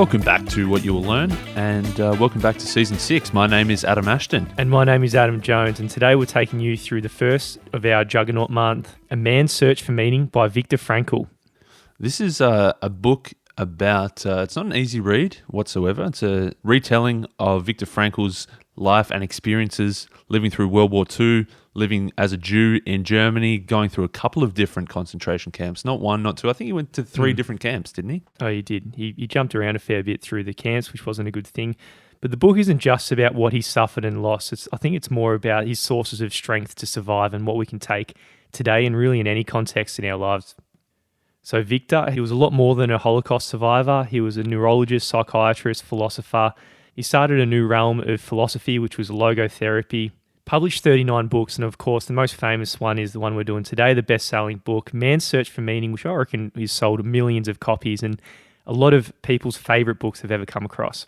Welcome back to What You Will Learn, and welcome back to Season 6. My name is Adam Ashton. And my name is Adam Jones, and today we're taking you through the first of our Juggernaut Month, A Man's Search for Meaning by Viktor Frankl. This is a book about, it's not an easy read whatsoever. It's a retelling of Viktor Frankl's life and experiences living through World War II, living as a Jew in Germany, going through a couple of different concentration camps. Not one, not two. I think he went to three different camps, didn't he? Oh, he did. He jumped around a fair bit through the camps, which wasn't a good thing. But the book isn't just about what he suffered and lost. I think it's more about his sources of strength to survive and what we can take today and really in any context in our lives. So Viktor, he was a lot more than a Holocaust survivor. He was a neurologist, psychiatrist, philosopher. He started a new realm of philosophy, which was logotherapy. Published 39 books, and of course, the most famous one is the one we're doing today, the best-selling book, Man's Search for Meaning, which I reckon has sold millions of copies, and a lot of people's favourite books have ever come across.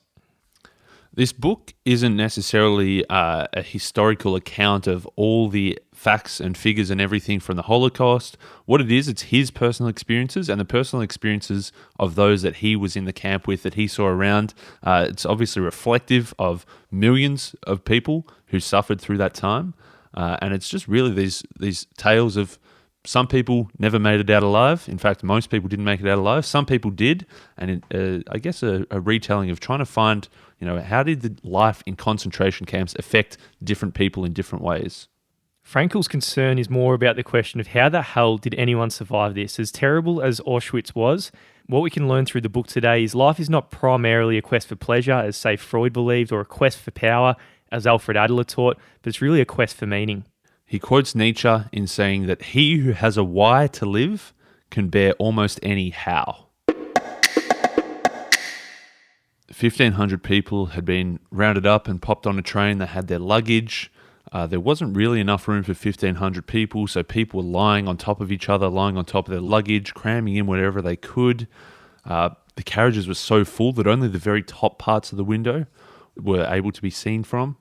This book isn't necessarily a historical account of all the facts and figures and everything from the Holocaust. What it is, it's his personal experiences and the personal experiences of those that he was in the camp with, that he saw around. It's obviously reflective of millions of people who suffered through that time. And it's just really these tales of some people never made it out alive. In fact, most people didn't make it out alive. Some people did. And I guess a retelling of trying to find, how did the life in concentration camps affect different people in different ways? Frankl's concern is more about the question of how the hell did anyone survive this? As terrible as Auschwitz was, what we can learn through the book today is life is not primarily a quest for pleasure, as, say, Freud believed, or a quest for power, as Alfred Adler taught, but it's really a quest for meaning. He quotes Nietzsche in saying that he who has a why to live can bear almost any how. 1,500 people had been rounded up and popped on a train. They had their luggage. There wasn't really enough room for 1,500 people, so people were lying on top of each other, lying on top of their luggage, cramming in whatever they could. The carriages were so full that only the very top parts of the window were able to be seen from.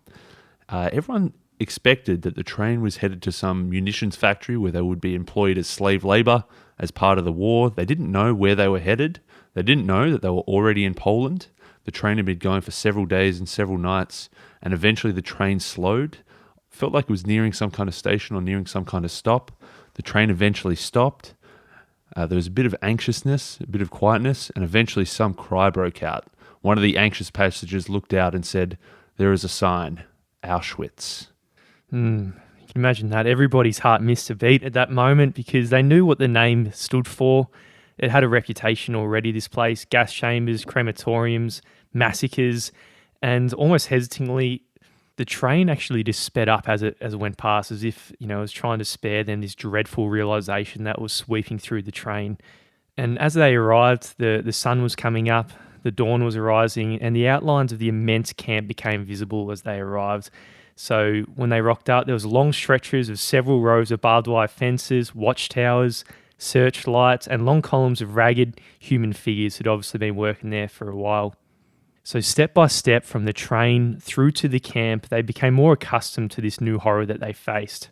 Everyone expected that the train was headed to some munitions factory where they would be employed as slave labor as part of the war. They didn't know where they were headed. They didn't know that they were already in Poland. The train had been going for several days and several nights, and eventually the train slowed. Felt like it was nearing some kind of station or nearing some kind of stop. The train eventually stopped. There was a bit of anxiousness, a bit of quietness, and eventually some cry broke out. One of the anxious passengers looked out and said, "There is a sign, Auschwitz." You can imagine that. Everybody's heart missed a beat at that moment because they knew what the name stood for. It had a reputation already, this place: gas chambers, crematoriums, massacres, and almost hesitantly, the train actually just sped up as it went past, as if, it was trying to spare them this dreadful realization that was sweeping through the train. And as they arrived, the sun was coming up, the dawn was arising, and the outlines of the immense camp became visible as they arrived. So when they rocked up, there was long stretches of several rows of barbed wire fences, watchtowers, searchlights, and long columns of ragged human figures who'd obviously been working there for a while. So step by step from the train through to the camp, they became more accustomed to this new horror that they faced.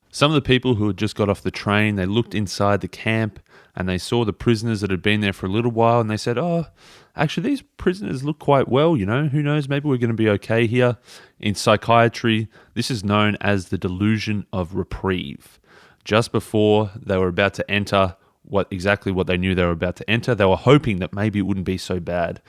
Some of the people who had just got off the train, they looked inside the camp and they saw the prisoners that had been there for a little while, and they said, "Oh, actually these prisoners look quite well, who knows, maybe we're going to be okay here." In psychiatry, this is known as the delusion of reprieve. Just before they were about to enter what they knew they were about to enter, they were hoping that maybe it wouldn't be so bad.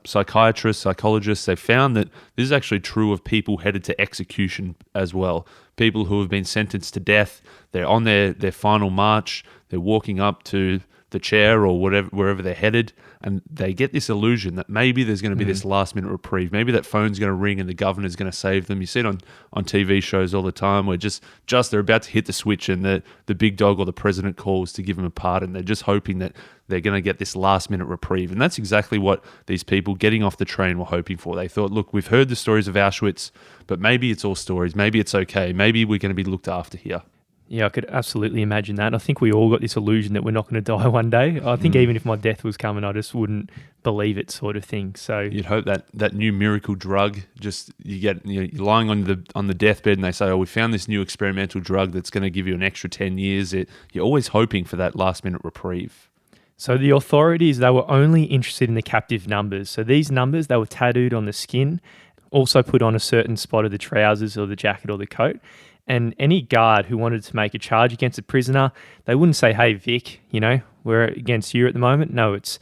Psychiatrists, psychologists, they found that this is actually true of people headed to execution as well. People who have been sentenced to death, they're on their final march, they're walking up to the chair or wherever they're headed, and they get this illusion that maybe there's going to be this last minute reprieve. Maybe that phone's going to ring and the governor's going to save them. You see it on TV shows all the time where just they're about to hit the switch and the big dog or the president calls to give them a pardon. They're just hoping that they're going to get this last minute reprieve. And that's exactly what these people getting off the train were hoping for. They thought, look, we've heard the stories of Auschwitz, but maybe it's all stories. Maybe it's okay. Maybe we're going to be looked after here. Yeah, I could absolutely imagine that. I think we all got this illusion that we're not going to die one day. I think even if my death was coming, I just wouldn't believe it, sort of thing. So you'd hope that new miracle drug, you're lying on the deathbed and they say, "Oh, we found this new experimental drug that's going to give you an extra 10 years." You're always hoping for that last minute reprieve. So the authorities, they were only interested in the captive numbers. So these numbers, they were tattooed on the skin, also put on a certain spot of the trousers or the jacket or the coat. And any guard who wanted to make a charge against a prisoner, they wouldn't say, "Hey, Vic, we're against you at the moment." No, it's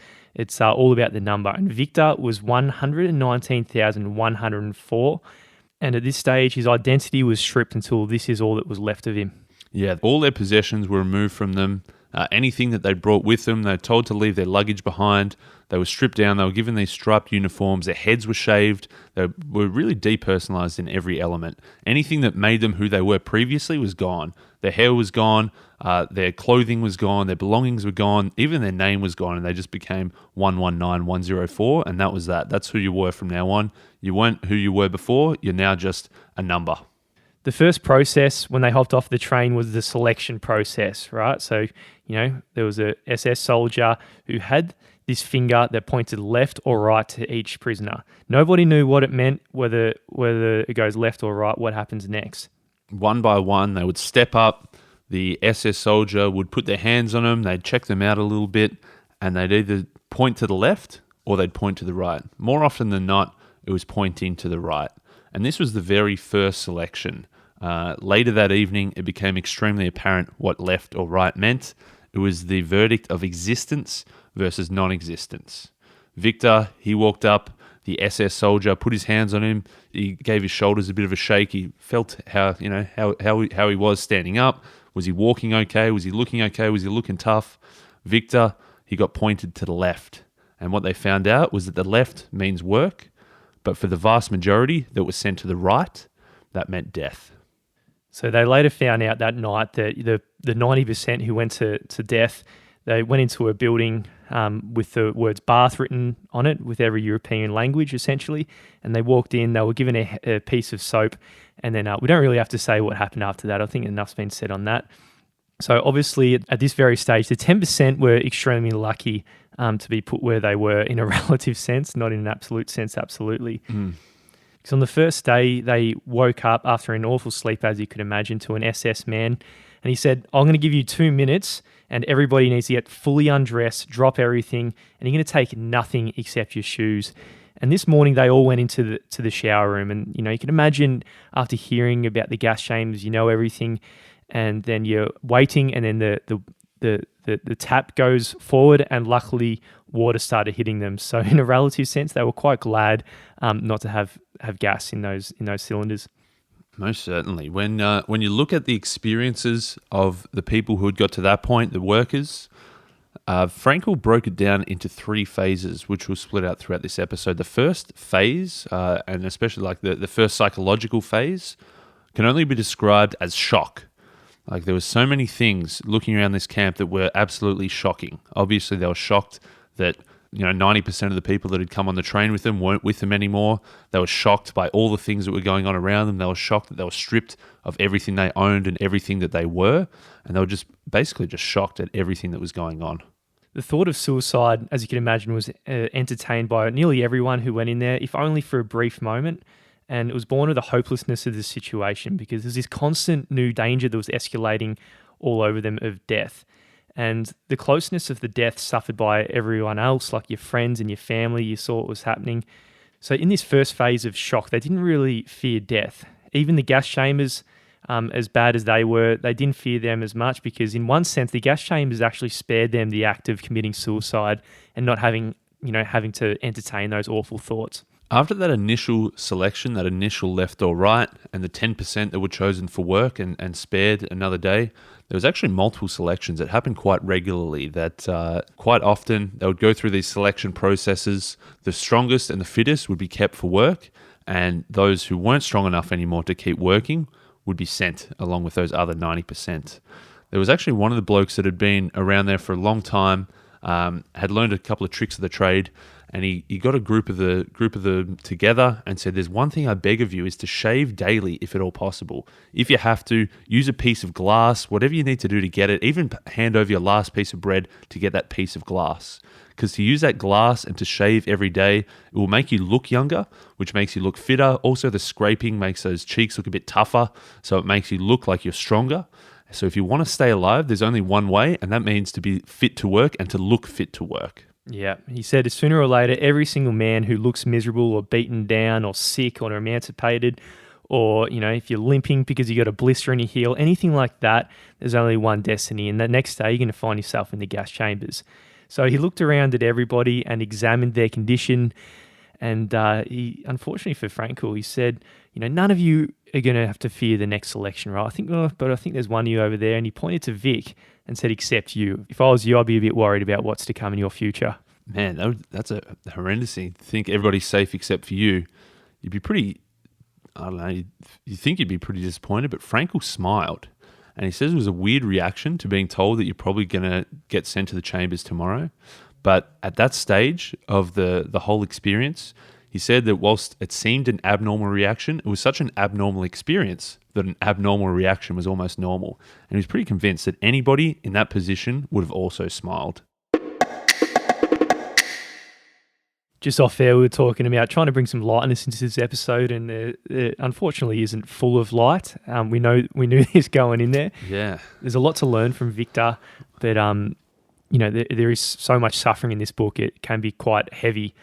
all about the number. And Victor was 119,104. And at this stage, his identity was stripped until this is all that was left of him. Yeah, all their possessions were removed from them. Anything that they brought with them, they were told to leave their luggage behind. They were stripped down. They were given these striped uniforms. Their heads were shaved. They were really depersonalized in every element. Anything that made them who they were previously was gone. Their hair was gone. Their clothing was gone. Their belongings were gone. Even their name was gone, and they just became 119104, and that was that. That's who you were from now on. You weren't who you were before. You're now just a number. The first process when they hopped off the train was the selection process, right? So, there was a SS soldier who had this finger that pointed left or right to each prisoner. Nobody knew what it meant, whether it goes left or right, what happens next. One by one, they would step up. The SS soldier would put their hands on them. They'd check them out a little bit, and they'd either point to the left or they'd point to the right. More often than not, it was pointing to the right. And this was the very first selection. Later that evening, it became extremely apparent what left or right meant. It was the verdict of existence versus non-existence. Victor, he walked up. The SS soldier put his hands on him. He gave his shoulders a bit of a shake. He felt how he was standing up. Was he walking okay? Was he looking okay? Was he looking tough? Victor, he got pointed to the left. And what they found out was that the left means work, but for the vast majority that was sent to the right, that meant death. So they later found out that night that the 90% who went to death, they went into a building with the words bath written on it with every European language, essentially. And they walked in, they were given a piece of soap. And then we don't really have to say what happened after that. I think enough's been said on that. So obviously at this very stage, the 10% were extremely lucky to be put where they were in a relative sense, not in an absolute sense, absolutely. Because on the first day, they woke up after an awful sleep, as you could imagine, to an SS man. And he said, "I'm going to give you 2 minutes and everybody needs to get fully undressed, drop everything, and you're going to take nothing except your shoes." And this morning, they all went into the shower room. And, you can imagine after hearing about the gas chambers, everything. And then you're waiting and then the tap goes forward and luckily water started hitting them. So in a relative sense, they were quite glad not to have gas in those cylinders. Most certainly. When you look at the experiences of the people who had got to that point, the workers, Frankel broke it down into 3 phases, which will split out throughout this episode. The first phase, and especially like the first psychological phase, can only be described as shock. Like there were so many things looking around this camp that were absolutely shocking. Obviously, they were shocked that 90% of the people that had come on the train with them weren't with them anymore. They were shocked by all the things that were going on around them. They were shocked that they were stripped of everything they owned and everything that they were. And they were just basically just shocked at everything that was going on. The thought of suicide, as you can imagine, was entertained by nearly everyone who went in there, if only for a brief moment. And it was born of the hopelessness of the situation because there's this constant new danger that was escalating all over them of death. And the closeness of the death suffered by everyone else, like your friends and your family, you saw what was happening. So in this first phase of shock, they didn't really fear death. Even the gas chambers, as bad as they were, they didn't fear them as much because in one sense, the gas chambers actually spared them the act of committing suicide and not having to entertain those awful thoughts. After that initial selection, that initial left or right, and the 10% that were chosen for work and spared another day, there was actually multiple selections. It happened quite regularly that quite often they would go through these selection processes. The strongest and the fittest would be kept for work, and those who weren't strong enough anymore to keep working would be sent along with those other 90%. There was actually one of the blokes that had been around there for a long time, had learned a couple of tricks of the trade, and he got a group of them together and said, "There's one thing I beg of you is to shave daily if at all possible. If you have to, use a piece of glass, whatever you need to do to get it, even hand over your last piece of bread to get that piece of glass. Because to use that glass and to shave every day, it will make you look younger, which makes you look fitter. Also, the scraping makes those cheeks look a bit tougher, so it makes you look like you're stronger. So if you want to stay alive, there's only one way, and that means to be fit to work and to look fit to work. Yeah, he said sooner or later, every single man who looks miserable or beaten down or sick or emancipated, or, if you're limping because you got a blister in your heel, anything like that, there's only one destiny. And the next day, you're going to find yourself in the gas chambers. So he looked around at everybody and examined their condition. And he, unfortunately for Frankel, he said, none of you are going to have to fear the next election, right? I think there's one of you over there. And he pointed to Vic and said, except you. If I was you, I'd be a bit worried about what's to come in your future. Man, that's a horrendous thing. To think everybody's safe except for you. You'd be pretty, I don't know, you think you'd be pretty disappointed, but Frankel smiled. And he says it was a weird reaction to being told that you're probably going to get sent to the chambers tomorrow. But at that stage of the whole experience, he said that whilst it seemed an abnormal reaction, it was such an abnormal experience that an abnormal reaction was almost normal. And he was pretty convinced that anybody in that position would have also smiled. Just off air, we were talking about trying to bring some lightness into this episode, and it unfortunately isn't full of light. We knew this going in there. Yeah. There's a lot to learn from Victor, but there is so much suffering in this book. It can be quite heavy.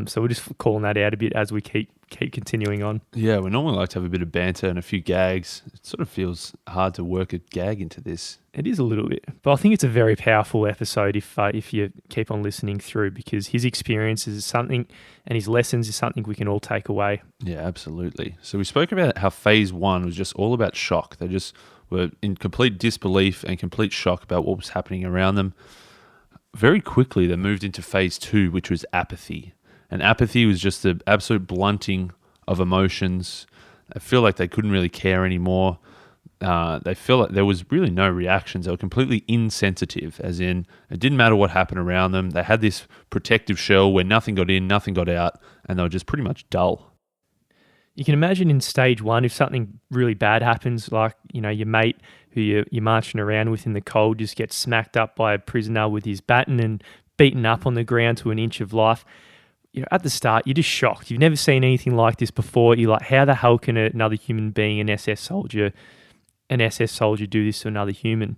So we're just calling that out a bit as we keep continuing on. Yeah, we normally like to have a bit of banter and a few gags. It sort of feels hard to work a gag into this. It is a little bit, but I think it's a very powerful episode if you keep on listening through, because his experiences is something, and his lessons is something we can all take away. Yeah, absolutely. So we spoke about how phase 1 was just all about shock. They just were in complete disbelief and complete shock about what was happening around them. Very quickly, they moved into phase 2, which was apathy. And apathy was just the absolute blunting of emotions. I feel like they couldn't really care anymore. They felt like there was really no reactions. They were completely insensitive, as in it didn't matter what happened around them. They had this protective shell where nothing got in, nothing got out, and they were just pretty much dull. You can imagine in stage 1, if something really bad happens, like, your mate who you're marching around with in the cold just gets smacked up by a prisoner with his baton and beaten up on the ground to an inch of life. At the start, you're just shocked. You've never seen anything like this before. You're like, how the hell can another human being, an SS soldier do this to another human?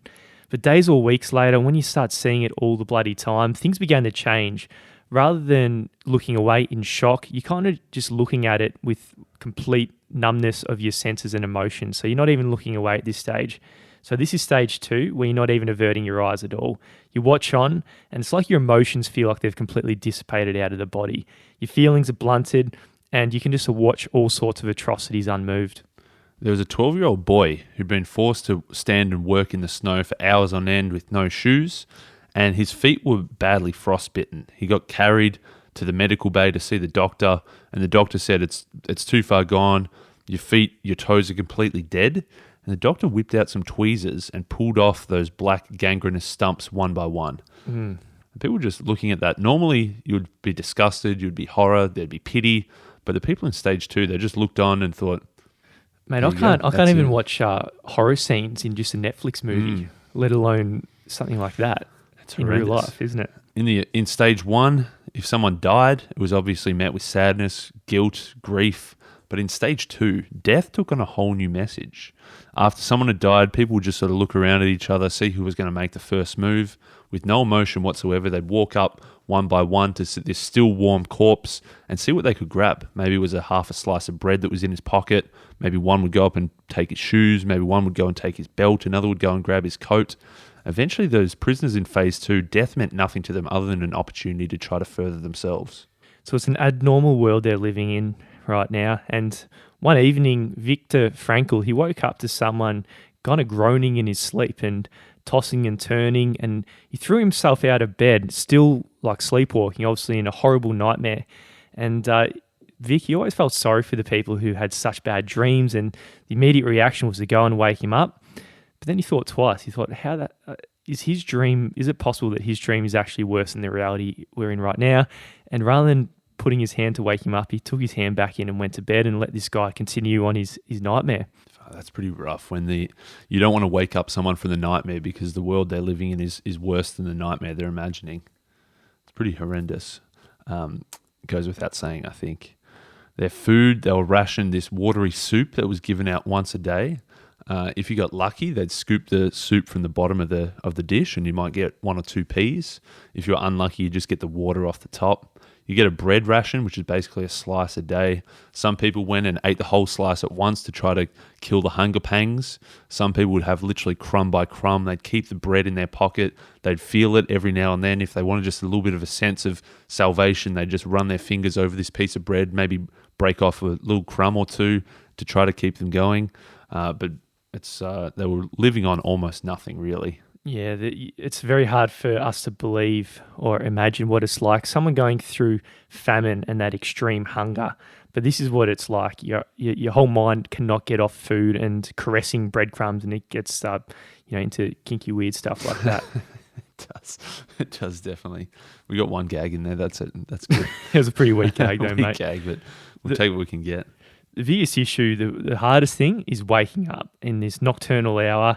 But days or weeks later, when you start seeing it all the bloody time, things began to change. Rather than looking away in shock, you're kind of just looking at it with complete numbness of your senses and emotions. So you're not even looking away at this stage. So this is stage 2, where you're not even averting your eyes at all. You watch on, and it's like your emotions feel like they've completely dissipated out of the body. Your feelings are blunted, and you can just watch all sorts of atrocities unmoved. There was a 12-year-old boy who'd been forced to stand and work in the snow for hours on end with no shoes, and his feet were badly frostbitten. He got carried to the medical bay to see the doctor, and the doctor said, it's too far gone. Your toes are completely dead. And the doctor whipped out some tweezers and pulled off those black gangrenous stumps one by one. Mm. People were just looking at that. Normally, you would be disgusted, you'd be horror, there'd be pity. But the people in stage 2, they just looked on and thought, mate, I can't even watch horror scenes in just a Netflix movie, let alone something like that. It's in horrendous. Real life, isn't it? In stage 1, if someone died, it was obviously met with sadness, guilt, grief. But in stage 2, death took on a whole new message. After someone had died, people would just sort of look around at each other, see who was going to make the first move. With no emotion whatsoever, they'd walk up one by one to this still warm corpse and see what they could grab. Maybe it was half a slice of bread that was in his pocket. Maybe one would go up and take his shoes. Maybe one would go and take his belt. Another would go and grab his coat. Eventually, those prisoners in phase 2, death meant nothing to them other than an opportunity to try to further themselves. So it's an abnormal world they're living in right now. And one evening, Viktor Frankl, he woke up to someone kind of groaning in his sleep and tossing and turning, and he threw himself out of bed, still like sleepwalking, obviously in a horrible nightmare. And Vic, he always felt sorry for the people who had such bad dreams, and the immediate reaction was to go and wake him up. But then he thought twice. He thought, is his dream, is it possible that his dream is actually worse than the reality we're in right now? And rather than putting his hand to wake him up, he took his hand back in and went to bed and let this guy continue on his nightmare. Oh, that's pretty rough when you don't want to wake up someone from the nightmare because the world they're living in is worse than the nightmare they're imagining. It's pretty horrendous. Goes without saying, I think. Their food, they were rationed this watery soup that was given out once a day. If you got lucky, they'd scoop the soup from the bottom of the dish, and you might get 1 or 2 peas. If you're unlucky, you just get the water off the top. You get a bread ration, which is basically a slice a day. Some people went and ate the whole slice at once to try to kill the hunger pangs. Some people would have literally crumb by crumb. They'd keep the bread in their pocket. They'd feel it every now and then. If they wanted just a little bit of a sense of salvation, they'd just run their fingers over this piece of bread, maybe break off a little crumb or two to try to keep them going. But they were living on almost nothing, really. Yeah, it's very hard for us to believe or imagine what it's like. Someone going through famine and that extreme hunger. But this is what it's like. Your whole mind cannot get off food and caressing breadcrumbs, and it gets into kinky weird stuff like that. It does definitely. We got one gag in there. That's it. That's good. It was a pretty weak gag, though, mate. Gag, but we'll take what we can get. The biggest issue, the hardest thing, is waking up in this nocturnal hour.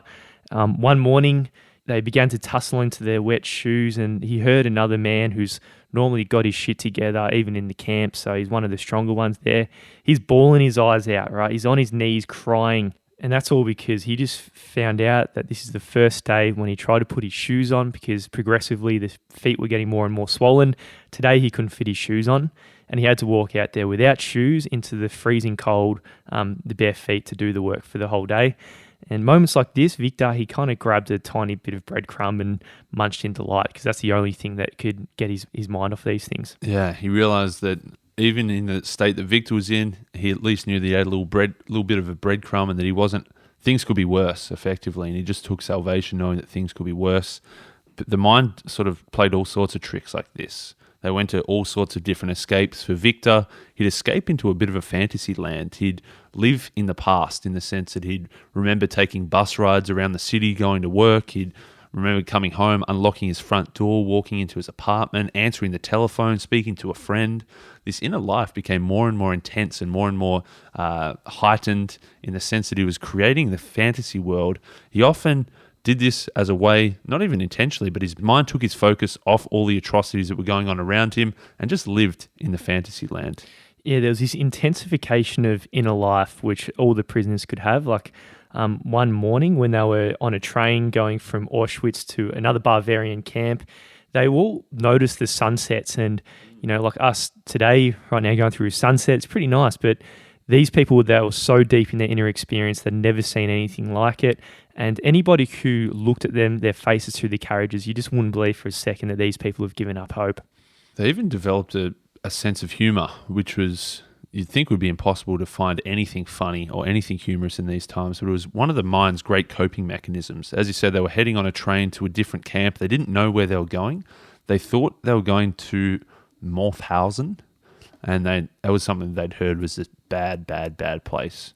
One morning, they began to tussle into their wet shoes, and he heard another man who's normally got his shit together, even in the camp, so he's one of the stronger ones there. He's bawling his eyes out, right? He's on his knees crying, and that's all because he just found out that this is the first day when he tried to put his shoes on, because progressively the feet were getting more and more swollen. Today he couldn't fit his shoes on, and he had to walk out there without shoes into the freezing cold, the bare feet, to do the work for the whole day. And moments like this, Victor, he kind of grabbed a tiny bit of breadcrumb and munched into light, because that's the only thing that could get his mind off these things. Yeah, he realised that even in the state that Victor was in, he at least knew that he had a little bit of a breadcrumb, and that things could be worse, effectively. And he just took salvation knowing that things could be worse. But the mind sort of played all sorts of tricks like this. They went to all sorts of different escapes. For Victor, he'd escape into a bit of a fantasy land. He'd live in the past, in the sense that he'd remember taking bus rides around the city, going to work. He'd remember coming home, unlocking his front door, walking into his apartment, answering the telephone, speaking to a friend. This inner life became more and more intense and more heightened, in the sense that he was creating the fantasy world. He often did this as a way, not even intentionally, but his mind took his focus off all the atrocities that were going on around him and just lived in the fantasy land. Yeah, there was this intensification of inner life which all the prisoners could have. Like one morning when they were on a train going from Auschwitz to another Bavarian camp, they all noticed the sunsets. And, like us today, right now, going through a sunset, it's pretty nice. But these people, they were so deep in their inner experience, they'd never seen anything like it. And anybody who looked at them, their faces through the carriages, you just wouldn't believe for a second that these people have given up hope. They even developed a sense of humour, which you'd think would be impossible to find anything funny or anything humorous in these times, but it was one of the mind's great coping mechanisms. As you said, they were heading on a train to a different camp. They didn't know where they were going. They thought they were going to Mauthausen, and that was something they'd heard was this bad place.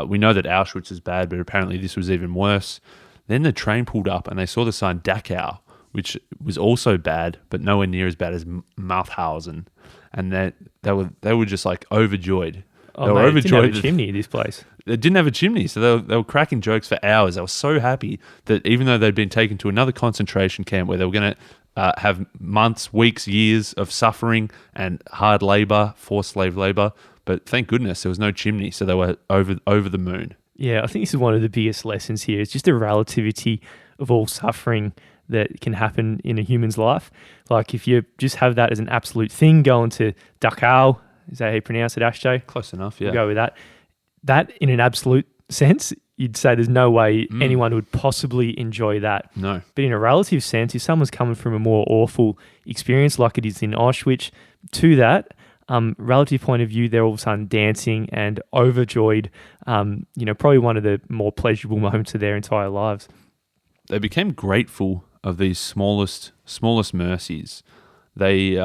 We know that Auschwitz is bad, but apparently this was even worse. Then the train pulled up and they saw the sign Dachau, which was also bad, but nowhere near as bad as Mauthausen. And they were just like overjoyed. They were overjoyed. It didn't have a chimney, this place. It didn't have a chimney, so they were cracking jokes for hours. They were so happy that even though they'd been taken to another concentration camp where they were going to have months, weeks, years of suffering and hard labour, forced slave labour, but thank goodness there was no chimney, so they were over the moon. Yeah, I think this is one of the biggest lessons here. It's just the relativity of all suffering that can happen in a human's life. Like if you just have that as an absolute thing, going to Dachau, is that how you pronounce it, Ashjay? Close enough, yeah. We'll go with that. That in an absolute sense, you'd say there's no way anyone would possibly enjoy that. No. But in a relative sense, if someone's coming from a more awful experience like it is in Auschwitz, to that, relative point of view, they're all of a sudden dancing and overjoyed. Probably one of the more pleasurable moments of their entire lives. They became grateful of these smallest mercies. They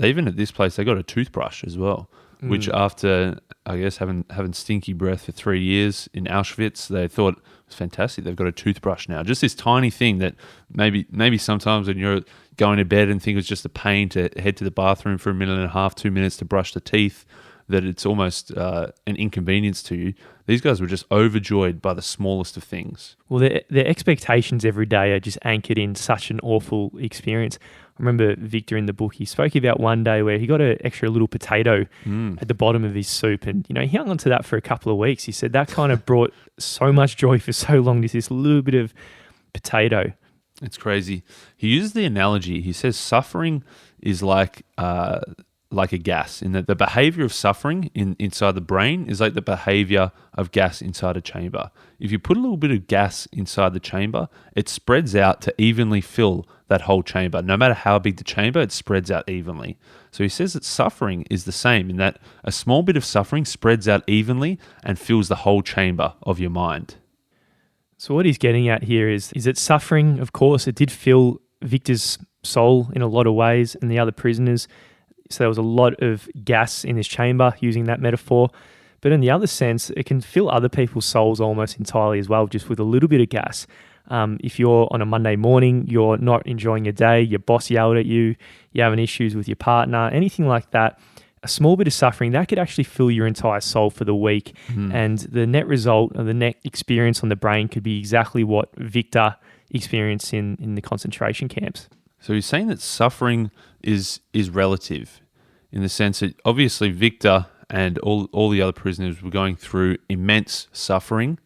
even at this place they got a toothbrush as well, which after I guess having stinky breath for 3 years in Auschwitz, they thought it was fantastic. They've got a toothbrush now. Just this tiny thing that maybe sometimes when you're going to bed and think it's just a pain to head to the bathroom for a minute and a half, 2 minutes to brush the teeth. that it's almost an inconvenience to you. These guys were just overjoyed by the smallest of things. Well, their expectations every day are just anchored in such an awful experience. I remember Victor in the book, he spoke about one day where he got an extra little potato at the bottom of his soup. And, he hung on to that for a couple of weeks. He said that kind of brought so much joy for so long, just this little bit of potato. It's crazy. He uses the analogy. He says suffering is like a gas, in that the behavior of suffering inside the brain is like the behavior of gas inside a chamber. If you put a little bit of gas inside the chamber, it spreads out to evenly fill that whole chamber. No matter how big the chamber, it spreads out evenly. So he says that suffering is the same, in that a small bit of suffering spreads out evenly and fills the whole chamber of your mind. So what he's getting at here is that suffering, of course, it did fill Victor's soul in a lot of ways and the other prisoners. So there was a lot of gas in this chamber, using that metaphor. But in the other sense, it can fill other people's souls almost entirely as well, just with a little bit of gas. If you're on a Monday morning, you're not enjoying your day, your boss yelled at you, you're having issues with your partner, anything like that, a small bit of suffering, that could actually fill your entire soul for the week. And the net result of the net experience on the brain could be exactly what Victor experienced in the concentration camps. So he's saying that suffering is relative, in the sense that obviously Victor and all the other prisoners were going through immense suffering,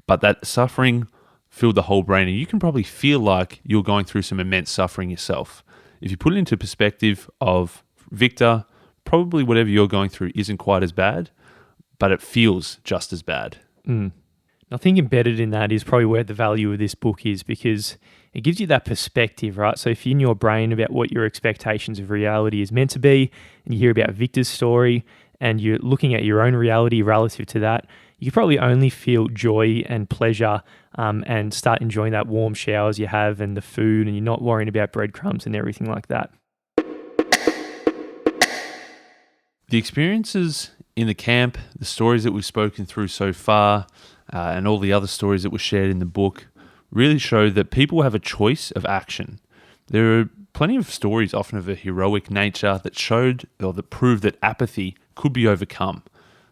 but that suffering filled the whole brain. And you can probably feel like you're going through some immense suffering yourself. If you put it into perspective of Victor, probably whatever you're going through isn't quite as bad, but it feels just as bad. I think embedded in that is probably where the value of this book is, because it gives you that perspective, right? So if you're in your brain about what your expectations of reality is meant to be, and you hear about Victor's story, and you're looking at your own reality relative to that, you probably only feel joy and pleasure and start enjoying that warm showers you have and the food, and you're not worrying about breadcrumbs and everything like that. The experiences in the camp, the stories that we've spoken through so far, and all the other stories that were shared in the book really show that people have a choice of action. There are plenty of stories, often of a heroic nature, that showed or that proved that apathy could be overcome.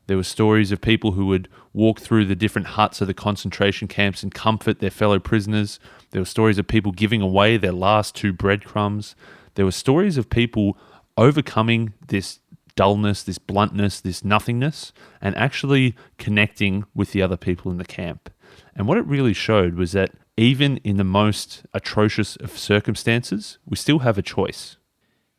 There were stories of people who would walk through the different huts of the concentration camps and comfort their fellow prisoners. There were stories of people giving away their last 2 breadcrumbs. There were stories of people overcoming this dullness, this bluntness, this nothingness, and actually connecting with the other people in the camp. And what it really showed was that even in the most atrocious of circumstances, we still have a choice.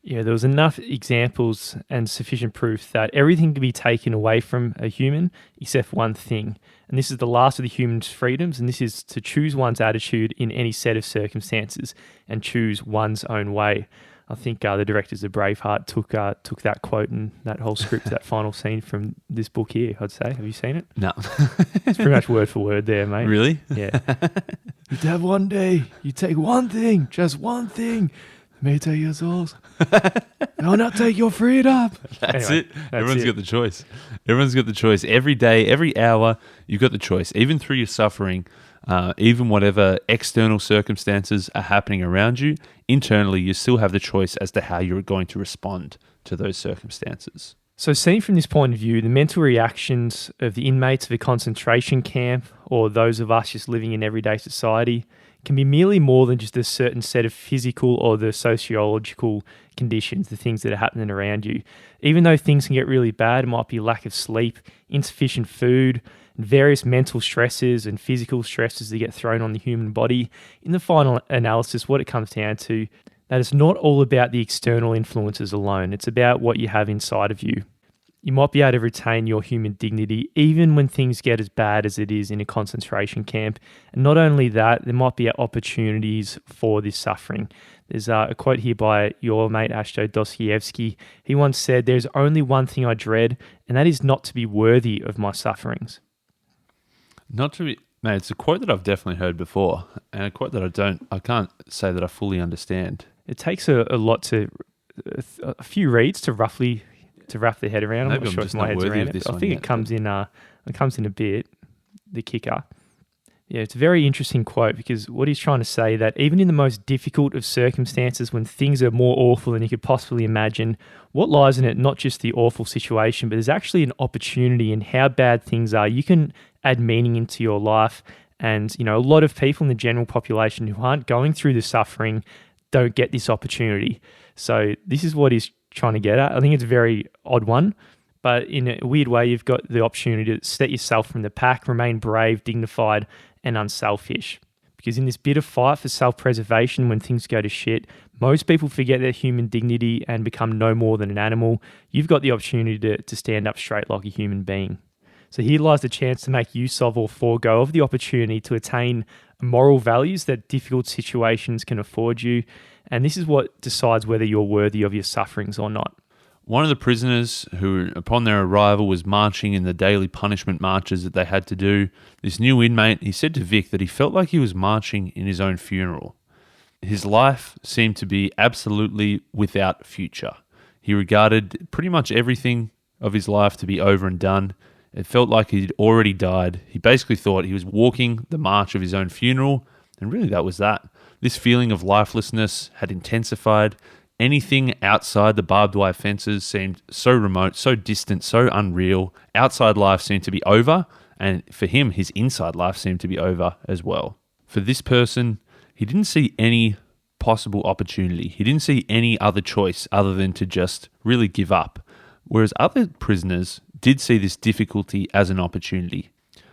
Yeah, there was enough examples and sufficient proof that everything can be taken away from a human except one thing. And this is the last of the human's freedoms, and this is to choose one's attitude in any set of circumstances and choose one's own way. I think the directors of Braveheart took that quote and that whole script, that final scene from this book here, I'd say. Have you seen it? No. It's pretty much word for word there, mate. Really? Yeah. You'd have one day, you take one thing, just one thing. May take your souls. I'll not take your freedom. That's it. Everyone's got the choice. Everyone's got the choice. Every day, every hour, you've got the choice. Even through your suffering, even whatever external circumstances are happening around you, internally, you still have the choice as to how you're going to respond to those circumstances. So seen from this point of view, the mental reactions of the inmates of a concentration camp or those of us just living in everyday society can be merely more than just a certain set of physical or the sociological conditions, the things that are happening around you. Even though things can get really bad, it might be lack of sleep, insufficient food, and various mental stresses and physical stresses that get thrown on the human body. In the final analysis, what it comes down to, that it's not all about the external influences alone. It's about what you have inside of you. You might be able to retain your human dignity even when things get as bad as it is in a concentration camp. And not only that, there might be opportunities for this suffering. There's a quote here by your mate Ashto Dostoevsky. He once said, "There's only one thing I dread, and that is not to be worthy of my sufferings." Not to be, mate, it's a quote that I've definitely heard before, and a quote that I can't say that I fully understand. It takes a lot to, a few reads to roughly to wrap their head around. Maybe I'm not sure if my head's around it. I think it comes in a bit, the kicker. Yeah, it's a very interesting quote because what he's trying to say that even in the most difficult of circumstances when things are more awful than you could possibly imagine, what lies in it, not just the awful situation, but there's actually an opportunity in how bad things are. You can add meaning into your life. And, a lot of people in the general population who aren't going through the suffering don't get this opportunity. So this is what he's trying to get at. I think it's a very odd one. But in a weird way, you've got the opportunity to set yourself from the pack, remain brave, dignified, and unselfish. Because in this bitter fight for self-preservation, when things go to shit, most people forget their human dignity and become no more than an animal. You've got the opportunity to stand up straight like a human being. So here lies the chance to make use of or forego of the opportunity to attain moral values that difficult situations can afford you. And this is what decides whether you're worthy of your sufferings or not. One of the prisoners who, upon their arrival, was marching in the daily punishment marches that they had to do, this new inmate, he said to Vic that he felt like he was marching in his own funeral. His life seemed to be absolutely without future. He regarded pretty much everything of his life to be over and done. It felt like he'd already died. He basically thought he was walking the march of his own funeral, and really that was that. This feeling of lifelessness had intensified. Anything outside the barbed wire fences seemed so remote, so distant, so unreal. Outside life seemed to be over, and for him, his inside life seemed to be over as well. For this person, he didn't see any possible opportunity. He didn't see any other choice other than to just really give up. Whereas other prisoners did see this difficulty as an opportunity.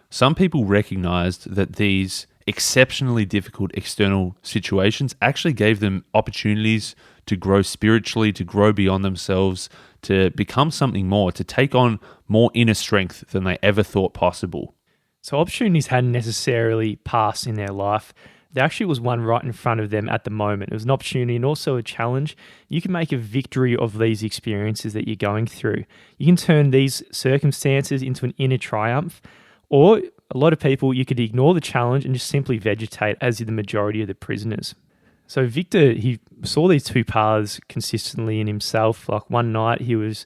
Some people recognized that these exceptionally difficult external situations actually gave them opportunities to grow spiritually, to grow beyond themselves, to become something more, to take on more inner strength than they ever thought possible. So opportunities hadn't necessarily passed in their life. There actually was one right in front of them at the moment. It was an opportunity and also a challenge. You can make a victory of these experiences that you're going through. You can turn these circumstances into an inner triumph, or a lot of people, you could ignore the challenge and just simply vegetate, as did the majority of the prisoners. So Victor, he saw these two paths consistently in himself. Like one night he was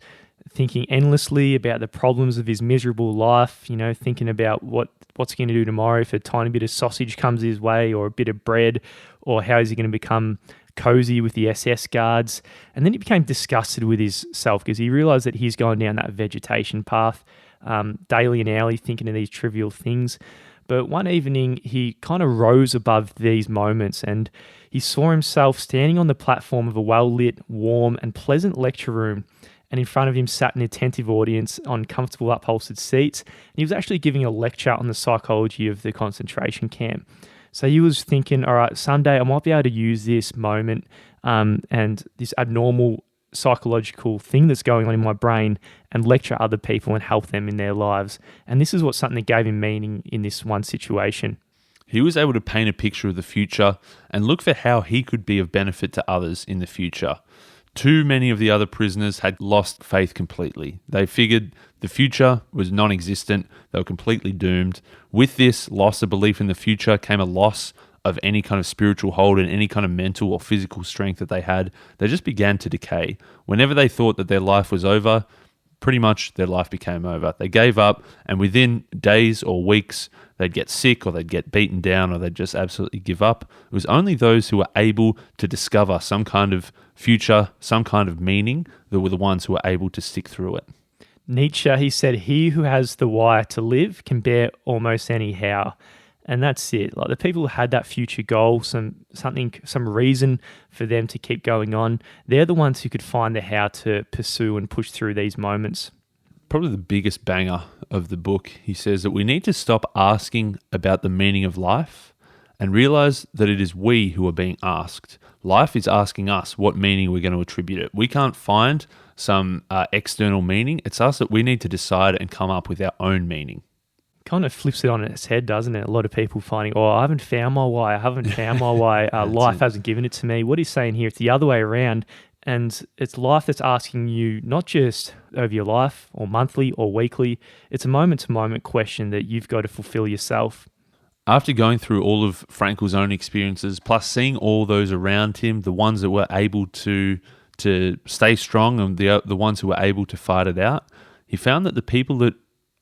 thinking endlessly about the problems of his miserable life, thinking about what's he going to do tomorrow if a tiny bit of sausage comes his way, or a bit of bread, or how is he going to become cozy with the SS guards. And then he became disgusted with himself because he realized that he's going down that vegetation path daily and hourly, thinking of these trivial things. But one evening, he kind of rose above these moments and he saw himself standing on the platform of a well-lit, warm and pleasant lecture room. And in front of him sat an attentive audience on comfortable upholstered seats. And he was actually giving a lecture on the psychology of the concentration camp. So he was thinking, all right, someday I might be able to use this moment and this abnormal psychological thing that's going on in my brain and lecture other people and help them in their lives. And this is what something that gave him meaning in this one situation. He was able to paint a picture of the future and look for how he could be of benefit to others in the future. Too many of the other prisoners had lost faith completely. They figured the future was non-existent. They were completely doomed. With this loss of belief in the future came a loss of any kind of spiritual hold and any kind of mental or physical strength that they had. They just began to decay. Whenever they thought that their life was over, pretty much their life became over. They gave up, and within days or weeks, they'd get sick or they'd get beaten down or they'd just absolutely give up. It was only those who were able to discover some kind of future, some kind of meaning, that were the ones who were able to stick through it. Nietzsche, he said, he who has the wire to live can bear almost any how. And that's it. Like the people who had that future goal, some reason for them to keep going on, they're the ones who could find the how to pursue and push through these moments. Probably the biggest banger of the book, he says that we need to stop asking about the meaning of life and realize that it is we who are being asked. Life is asking us what meaning we're going to attribute it. We can't find some external meaning. It's us that we need to decide and come up with our own meaning. Kind of flips it on its head, doesn't it? A lot of people finding, I haven't found my why. I haven't found my why. Life hasn't given it to me. What he's saying here, it's the other way around. And it's life that's asking you not just over your life or monthly or weekly. It's a moment-to-moment question that you've got to fulfill yourself. After going through all of Frankl's own experiences, plus seeing all those around him, the ones that were able to stay strong and the ones who were able to fight it out, he found that the people that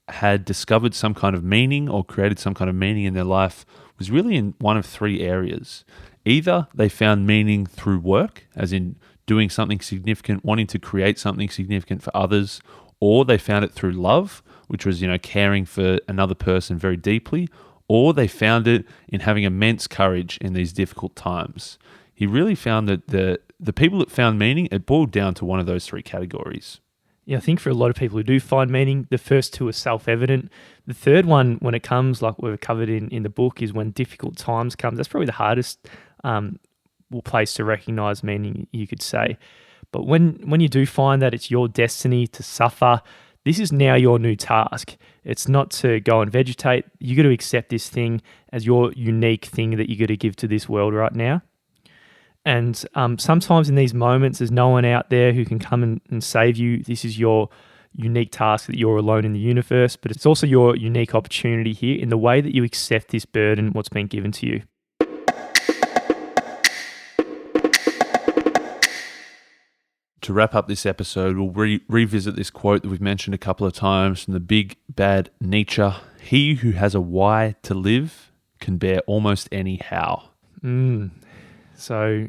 had discovered some kind of meaning or created some kind of meaning in their life was really in one of three areas. Either they found meaning through work, as in doing something significant, wanting to create something significant for others, or they found it through love, which was, caring for another person very deeply, or they found it in having immense courage in these difficult times. He really found that the people that found meaning, it boiled down to one of those three categories. Yeah, I think for a lot of people who do find meaning, the first two are self-evident. The third one, when it comes, like we've covered in the book, is when difficult times come. That's probably the hardest place to recognize meaning, you could say. But when you do find that it's your destiny to suffer, this is now your new task. It's not to go and vegetate. You got to accept this thing as your unique thing that you got to give to this world right now. And sometimes in these moments, there's no one out there who can come and save you. This is your unique task that you're alone in the universe, but it's also your unique opportunity here in the way that you accept this burden, what's been given to you. To wrap up this episode, we'll revisit this quote that we've mentioned a couple of times from the big bad Nietzsche. He who has a why to live can bear almost any how. So,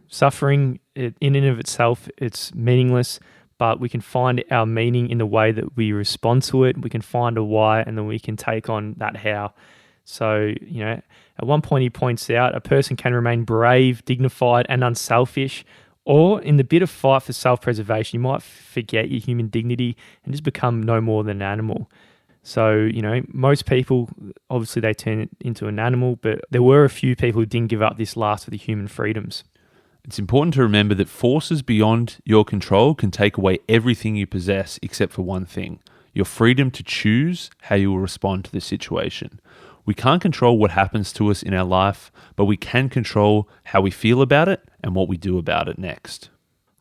suffering in and of itself, it's meaningless, but we can find our meaning in the way that we respond to it. We can find a why, and then we can take on that how. So, at one point he points out a person can remain brave, dignified, and unselfish, or in the bitter fight for self-preservation, you might forget your human dignity and just become no more than an animal. So, most people, obviously they turn into an animal, but there were a few people who didn't give up this last for the human freedoms. It's important to remember that forces beyond your control can take away everything you possess except for one thing: your freedom to choose how you will respond to the situation. We can't control what happens to us in our life, but we can control how we feel about it and what we do about it next.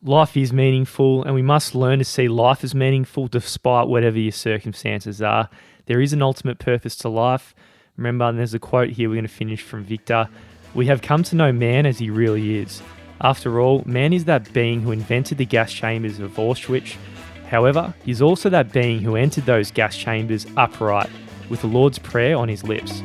Life is meaningful, and we must learn to see life as meaningful despite whatever your circumstances are. There is an ultimate purpose to life. Remember, and there's a quote here we're going to finish from Victor: "We have come to know man as he really is. After all, man is that being who invented the gas chambers of Auschwitz. However, he's also that being who entered those gas chambers upright, with the Lord's Prayer on his lips."